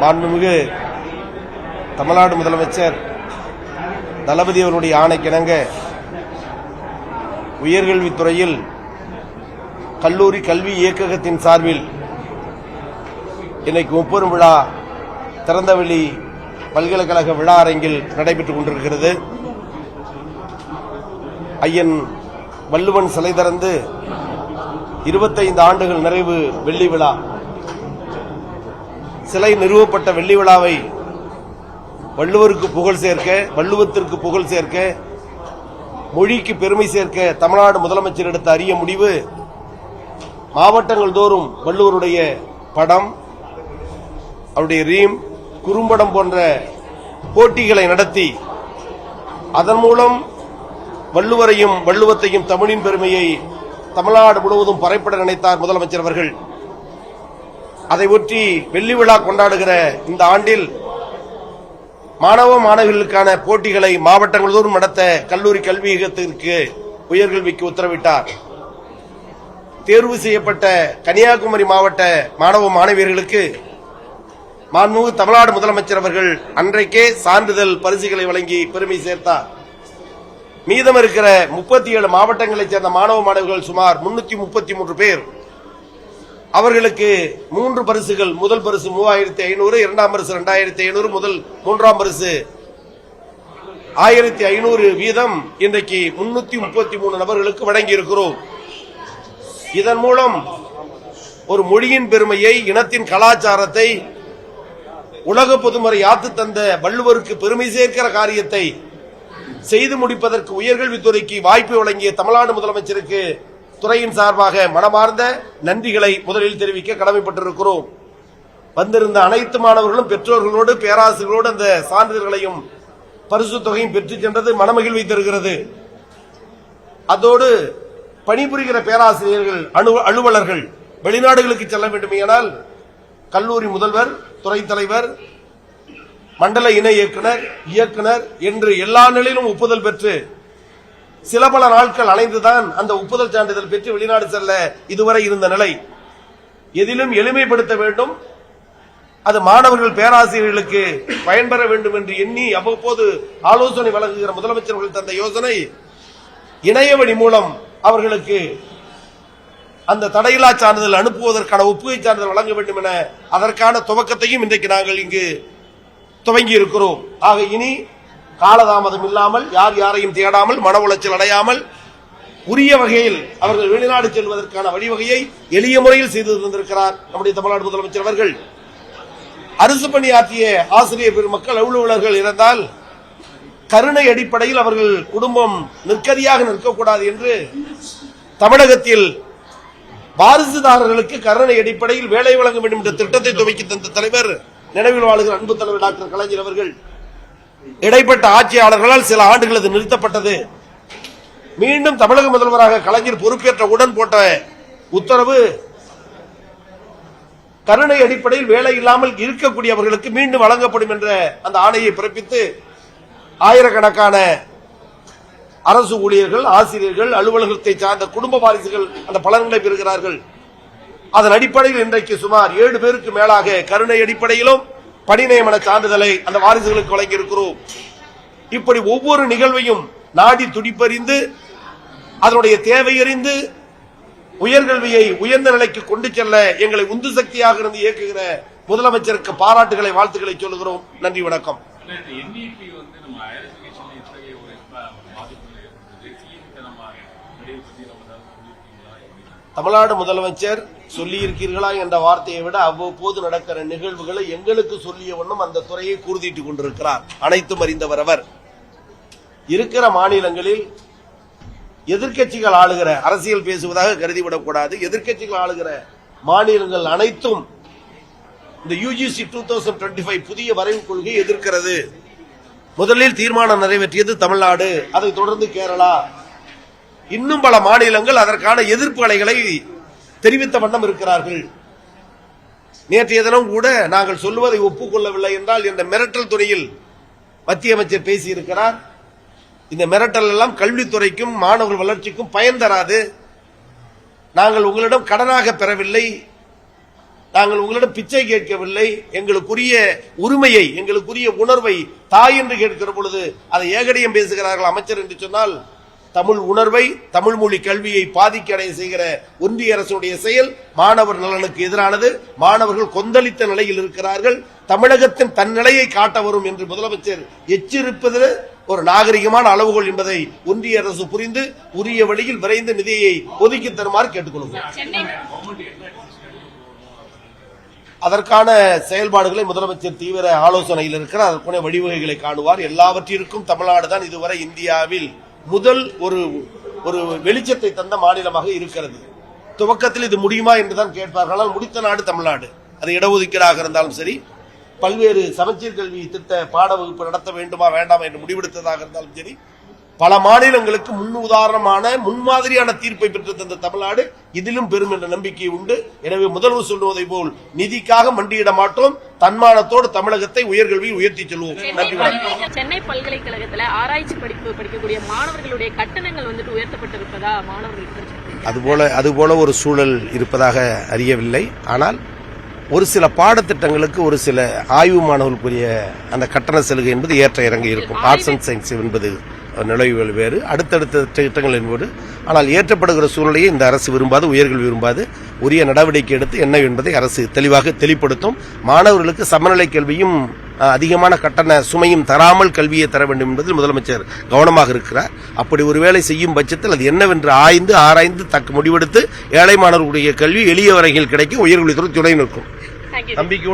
மாண்புமிகு தமிழ்நாடு முதலமைச்சர் தளபதி அவருடைய ஆணைக்கிணங்க உயர்கல்வித்துறையில் கல்லூரி கல்வி இயக்ககத்தின் சார்பில் இன்னைக்கு முப்பெரும் விழா திறந்தவெளி பல்கலைக்கழக விழா அரங்கில் நடைபெற்றுக் கொண்டிருக்கிறது. ஐயன் வள்ளுவன் சிலை திறந்து 25 ஆண்டுகள் நிறைவு வெள்ளி விழா. சிலை நிறுவப்பட்ட வெள்ளி விழாவை வள்ளுவருக்கு புகழ் சேர்க்க, வள்ளுவத்திற்கு புகழ் சேர்க்க, மொழிக்கு பெருமை சேர்க்க தமிழ்நாடு முதலமைச்சர் எடுத்த அரிய முடிவு மாவட்டங்கள் தோறும் வள்ளுவருடைய படம், அவருடைய ரீம், குறும்படம் போன்ற போட்டிகளை நடத்தி அதன் மூலம் வள்ளுவரையும் வள்ளுவத்தையும் தமிழின் பெருமையை தமிழ்நாடு முழுவதும் பறைப்பட நினைத்தார் முதலமைச்சர் அவர்கள். அதை ஒட்டி வெள்ளி விழா கொண்டாடுகிற இந்த ஆண்டில் மாணவ மாணவிகளுக்கான போட்டிகளை மாவட்டங்கள் தோறும் நடத்த கல்லூரி கல்வியகத்திற்கு உயர்கல்விக்கு உத்தரவிட்டார். தேர்வு செய்யப்பட்ட கன்னியாகுமரி மாவட்ட மாணவ மாணவியர்களுக்கு மாண்புமிகு தமிழ்நாடு முதலமைச்சர் அவர்கள் அன்றைக்கே சான்றிதழ் பரிசுகளை வழங்கி பெருமை சேர்த்தார். மீதம் இருக்கிற 37 மாவட்டங்களைச் சேர்ந்த மாணவ மாணவிகள் சுமார் 333 பேர். அவர்களுக்கு 3 பரிசுகள். முதல் பரிசு 3500, இரண்டாம் பரிசு 2500, முதல் 3ஆம் பரிசு 1500 வீதம் இன்றைக்கு 333 நபர்களுக்கு வழங்கி இருக்கிறோம். இதன் மூலம் ஒரு மொழியின் பெருமையை, இனத்தின் கலாச்சாரத்தை உலக பொதுமறை யாத்து தந்த வள்ளுவருக்கு பெருமை சேர்க்கிற காரியத்தை செய்து முடிப்பதற்கு உயர்கல்வித்துறைக்கு வாய்ப்பு வழங்கிய தமிழ்நாடு முதலமைச்சருக்கு துறையின் சார்பாக மனமார்ந்த நன்றிகளை முதலில் தெரிவிக்க கடமைப்பட்டிருக்கிறோம். வந்திருந்த அனைத்து மாணவர்களும் பெற்றோர்களோடு பேராசிரியர்களோடு அந்த சான்றிதழ்களையும் பரிசு தொகையும் பெற்றுச் சென்றது மனமகிழ்வை தருகிறது. அதோடு பணிபுரிகிற பேராசிரியர்கள், அலுவலர்கள் வெளிநாடுகளுக்கு செல்ல வேண்டுமானால் கல்லூரி முதல்வர், துறை தலைவர், மண்டல இணை இயக்குனர் என்று எல்லா நிலையிலும் ஒப்புதல் பெற்று சில பல நாட்கள் அலைந்துதான் அந்த ஒப்புதல் சான்றிதழ் பெற்று வெளிநாடு செல்ல இதுவரை இருந்த நிலை. எதிலும் எளிமைப்படுத்த வேண்டும், அது மாணவர்கள் பேராசிரியர்களுக்கு பயன்பெற வேண்டும் என்று எண்ணி அவ்வப்போது ஆலோசனை வழங்குகிற முதலமைச்சர்கள் தந்த யோசனை இணையவழி மூலம் அவர்களுக்கு அந்த தடையில்லா சான்றிதழ் அனுப்புவதற்கான ஒப்புகை சான்றிதழ் வழங்க வேண்டும் என அதற்கான துவக்கத்தையும் இன்றைக்கு நாங்கள் இங்கு துவங்கி இருக்கிறோம். ஆக இனி காலதாமதம் இல்லாமல், யார் யாரையும் தேடாமல், மன உளைச்சல் அடையாமல் உரிய வகையில் அவர்கள் வெளிநாடு செல்வதற்கான வழிவகையை எளிய முறையில் செய்து தந்திருக்கிறார் நம்முடைய தமிழ்நாடு முதலமைச்சர் அவர்கள். அரசு பணியாற்றிய ஆசிரியர் பெருமக்கள், அலுவலர்கள் இருந்தால் கருணை அடிப்படையில் அவர்கள் குடும்பம் நிற்கதியாக நிற்கக்கூடாது என்று தமிழகத்தில் வாரிசுதாரர்களுக்கு கருணை அடிப்படையில் வேலை வழங்க வேண்டும் என்ற திட்டத்தை துவக்கி தந்த தலைவர், நினைவில் வாழுகிற அன்பு தலைவர் டாக்டர் கலைஞர் அவர்கள். இடைப்பட்ட ஆட்சியாளர்களால் சில ஆண்டுகள் அது நிறுத்தப்பட்டது. மீண்டும் தமிழக முதல்வராக கலைஞர் பொறுப்பேற்ற உடன் போட்ட உத்தரவு கருணை அடிப்படையில் வேலை இல்லாமல் இருக்கக்கூடியவர்களுக்கு மீண்டும் வழங்கப்படும் என்ற அந்த ஆணையை பிறப்பித்து ஆயிரக்கணக்கான அரசு ஊழியர்கள், ஆசிரியர்கள், அலுவலகத்தை சார்ந்த குடும்ப வாரிசுகள் அந்த பலன்களை பெறுகிறார்கள். அதன் அடிப்படையில் இன்றைக்கு சுமார் 7 பேருக்கு மேலாக கருணை அடிப்படையிலும் பணி நியமன சான்றிதழை அந்த வாரிசுகளுக்கு வழங்கியிருக்கிறோம். இப்படி ஒவ்வொரு நிகழ்வையும் நாடி துடிப்பறிந்து அதனுடைய தேவையறிந்து உயர்கல்வியை உயர்ந்த நிலைக்கு கொண்டு செல்ல எங்களை உந்து சக்தியாக இருந்து இயக்குகிற முதலமைச்சருக்கு பாராட்டுகளை, வாழ்த்துக்களை சொல்லுகிறோம். நன்றி, வணக்கம். தமிழ்நாடு முதலமைச்சர் சொல்லியிருக்கீர்களா என்ற வார்த்தையை விட அவ்வப்போது நடக்கிற நிகழ்வுகளை எங்களுக்கு சொல்லிய வண்ணம் அந்த துறையை கூர்தீட்டிக் கொண்டிருக்கிறார். அனைத்தும் அறிந்தவர் அவர். இருக்கிற மாநிலங்களில் எதிர்க்கட்சிகள் ஆளுகிற, அரசியல் பேசுவதாக கருதிவிடக்கூடாது, எதிர்க்கட்சிகள் ஆளுகிற மாநிலங்கள் அனைத்தும் இந்த UGC 2025 புதிய வரைவு கொள்கையை எதிர்க்கிறது. முதலில் தீர்மானம் நிறைவேற்றியது தமிழ்நாடு, அதைத் தொடர்ந்து கேரளா, இன்னும் பல மாநிலங்கள் அதற்கான எதிர்ப்பு அலைகளை தெரிவித்த வண்ணம் இருக்கிறார்கள். நேற்றைய தினம் கூட நாங்கள் சொல்வதை ஒப்புக்கொள்ளவில்லை என்றால் என்ற மிரட்டல் துறையில் மத்திய அமைச்சர் பேசியிருக்கிறார். இந்த மிரட்டல் எல்லாம் கல்வித்துறைக்கும் மாணவர்கள் வளர்ச்சிக்கும் பயன் தராது. நாங்கள் உங்களிடம் கடனாக பெறவில்லை, நாங்கள் உங்களிடம் பிச்சை கேட்கவில்லை, எங்களுக்குரிய உரிமையை, எங்களுக்குரிய உணர்வை தாய் என்று கேட்கிற பொழுது அதை ஏகடியம் பேசுகிறார்கள் அமைச்சர் என்று சொன்னால், தமிழ் உணர்வை, தமிழ் மொழி கல்வியை பாதிக்கடைய செய்கிற ஒன்றிய அரசுடைய செயல் மாணவர் நலனுக்கு எதிரானது. மாணவர்கள் கொந்தளித்த நிலையில் இருக்கிறார்கள். தமிழகத்தின் தன்னிலையை காட்ட வரும் என்று முதலமைச்சர் எச்சரிப்பது ஒரு நாகரிகமான அளவுகோல் என்பதை ஒன்றிய அரசு புரிந்து உரிய வழியில் விரைந்து நிதியை ஒதுக்கி தருமாறு கேட்டுக்கொள்கிறோம். அதற்கான செயல்பாடுகளை முதலமைச்சர் தீவிர ஆலோசனையில் இருக்கிறார். அதற்குரிய வழிவகைகளை காணுவார். எல்லாவற்றிற்கும் தமிழ்நாடு தான் இதுவரை இந்தியாவில் முதல் ஒரு வெளிச்சத்தை தந்த மாநிலமாக இருக்கிறது. துவக்கத்தில் இது முடியுமா என்றுதான் கேட்பார்கள். ஆனால் முடித்த நாடு தமிழ்நாடு. அது இடஒதுக்கீடாக இருந்தாலும் சரி, பல்வேறு சமச்சீர் கல்வி திட்ட பாட வகுப்பு நடத்த வேண்டுமா வேண்டாமா என்று முடிவெடுத்ததாக இருந்தாலும் சரி, பல மாநிலங்களுக்கு முன்னுதாரணமான முன்மாதிரியான தீர்ப்பை பெற்று தந்த தமிழ்நாடு இதிலும் பெரும் என்ற நம்பிக்கை உண்டு. எனவே முதல்வர் சொல்வதை போல் நிதிக்காக மண்டியிட மாட்டோம். தன்மானத்தோடு தமிழகத்தை உயர்கல்வியில் உயர்த்தி செல்வோம். நன்றி. சென்னை பல்கலைக்கழகத்தில் ஆராய்ச்சி படிப்பு படிக்கக்கூடிய மாணவர்களுடைய கட்டணங்கள் உயர்த்தப்பட்டிருப்பதா மாணவர்களுக்கு அதுபோல ஒரு சூழல் இருப்பதாக அறியவில்லை. ஆனால் ஒரு சில பாடத்திட்டங்களுக்கு ஒரு சில ஆய்வு மாணவர்களுக்குரிய அந்த கட்டண சலுகை என்பது ஏற்ற இறங்க இருக்கும். ஆர்ட்ஸ் அண்ட் சயின்ஸ் என்பது நிலைவுகள் வேறு, அடுத்தடுத்த திட்டங்கள் என்பது. ஆனால் ஏற்றப்படுகிற சூழ்நிலையை இந்த அரசு விரும்பாது, உயர்கல்வி விரும்பாது. உரிய நடவடிக்கை எடுத்து என்ன என்பதை அரசு தெளிவாக தெளிப்படுத்தும். மாணவர்களுக்கு சமநிலை கல்வியும் அதிகமான கட்டண சுமையும் தராமல் கல்வியை தர வேண்டும் என்பதில் முதலமைச்சர் கவனமாக இருக்கிறார். அப்படி ஒருவேளை செய்யும் பட்சத்தில் அது என்னவென்று ஆராய்ந்து தக்க முடிவெடுத்து ஏழை மாணவர்களுடைய கல்வி எளிய வரையில் கிடைக்கும் உயர்கல்வித்துறை துணை நிற்கும். நம்பிக்கை